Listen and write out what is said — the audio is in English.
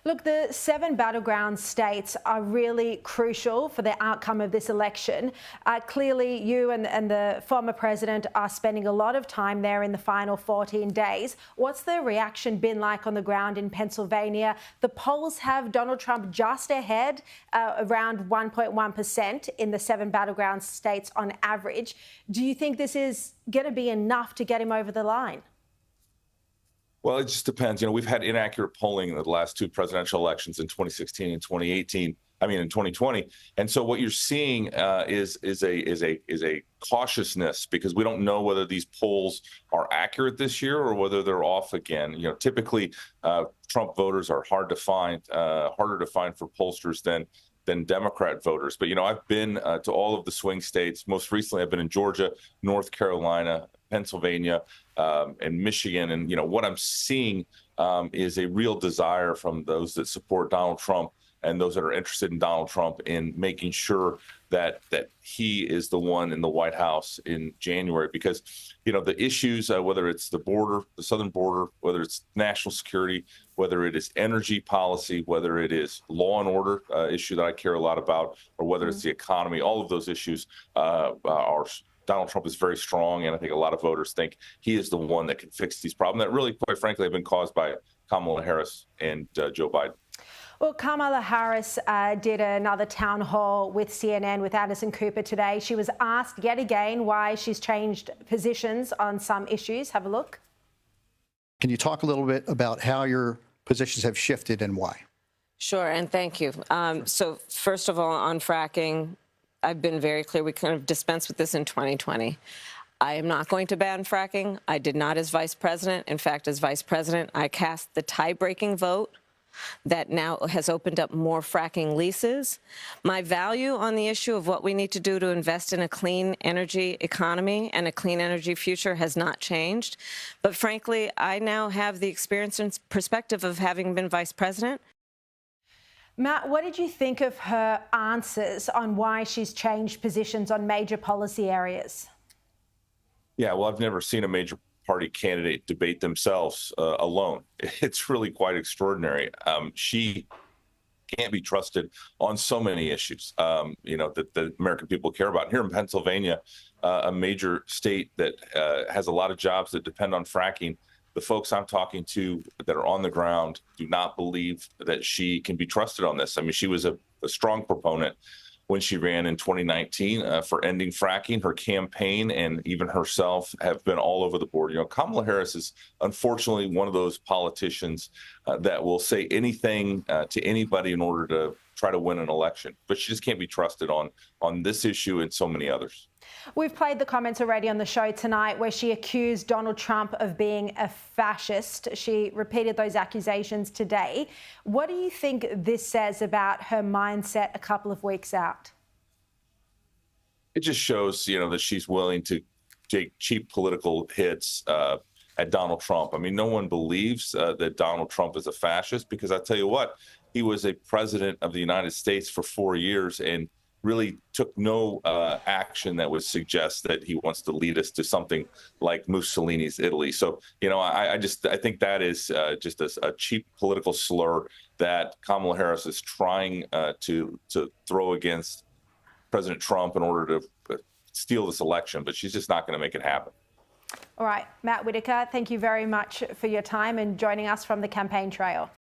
Look, the 7 battleground states are really crucial for the outcome of this election. Clearly, you and the former president are spending a lot of time there in the final 14 days. What's the reaction been like on the ground in Pennsylvania? The polls have Donald Trump just ahead, around 1.1% in the 7 battleground states on average. Do you think this is going to be enough to get him over the line? Well, it just depends. We've had inaccurate polling in the last two presidential elections in 2016 and 2018. I mean, in 2020. And so what you're seeing is a cautiousness because we don't know whether these polls are accurate this year or whether they're off again. Typically Trump voters are harder to find for pollsters than Democrat voters. But, I've been to all of the swing states. Most recently, I've been in Georgia, North Carolina, Pennsylvania, and Michigan. And, what I'm seeing is a real desire from those that support Donald Trump and those that are interested in Donald Trump in making sure that he is the one in the White House in January. Because, the issues, whether it's the border, the southern border, whether it's national security, whether it is energy policy, whether it is law and order issue that I care a lot about, or whether it's the economy, all of those issues are Donald Trump is very strong, and I think a lot of voters think he is the one that can fix these problems that really, quite frankly, have been caused by Kamala Harris and Joe Biden. Well, Kamala Harris did another town hall with CNN with Anderson Cooper today. She was asked yet again why she's changed positions on some issues. Have a look. Can you talk a little bit about how your positions have shifted and why? Sure, and thank you. So first of all, on fracking, I've been very clear. We kind of dispensed with this in 2020. I am not going to ban fracking. I did not as vice president. In fact, as vice president, I cast the tie-breaking vote that now has opened up more fracking leases. My value on the issue of what we need to do to invest in a clean energy economy and a clean energy future has not changed. But frankly, I now have the experience and perspective of having been vice president. Matt, what did you think of her answers on why she's changed positions on major policy areas? Yeah, well, I've never seen a major party candidate debate themselves alone. It's really quite extraordinary. She can't be trusted on so many issues, that the American people care about. Here in Pennsylvania, a major state that has a lot of jobs that depend on fracking, the folks I'm talking to that are on the ground do not believe that she can be trusted on this. I mean, she was a strong proponent when she ran in 2019 for ending fracking. Her campaign and even herself have been all over the board. Kamala Harris is unfortunately one of those politicians that will say anything to anybody in order to try to win an election, but she just can't be trusted on this issue and so many others. We've played the comments already on the show tonight where she accused Donald Trump of being a fascist. She repeated those accusations today. What do you think this says about her mindset a couple of weeks out? It just shows, that she's willing to take cheap political hits at Donald Trump. I mean, no one believes that Donald Trump is a fascist because I tell you what, he was a president of the United States for 4 years and really took no action that would suggest that he wants to lead us to something like Mussolini's Italy. So, I think that is just a cheap political slur that Kamala Harris is trying to throw against President Trump in order to steal this election, but she's just not going to make it happen. All right, Matt Whitaker, thank you very much for your time and joining us from the campaign trail.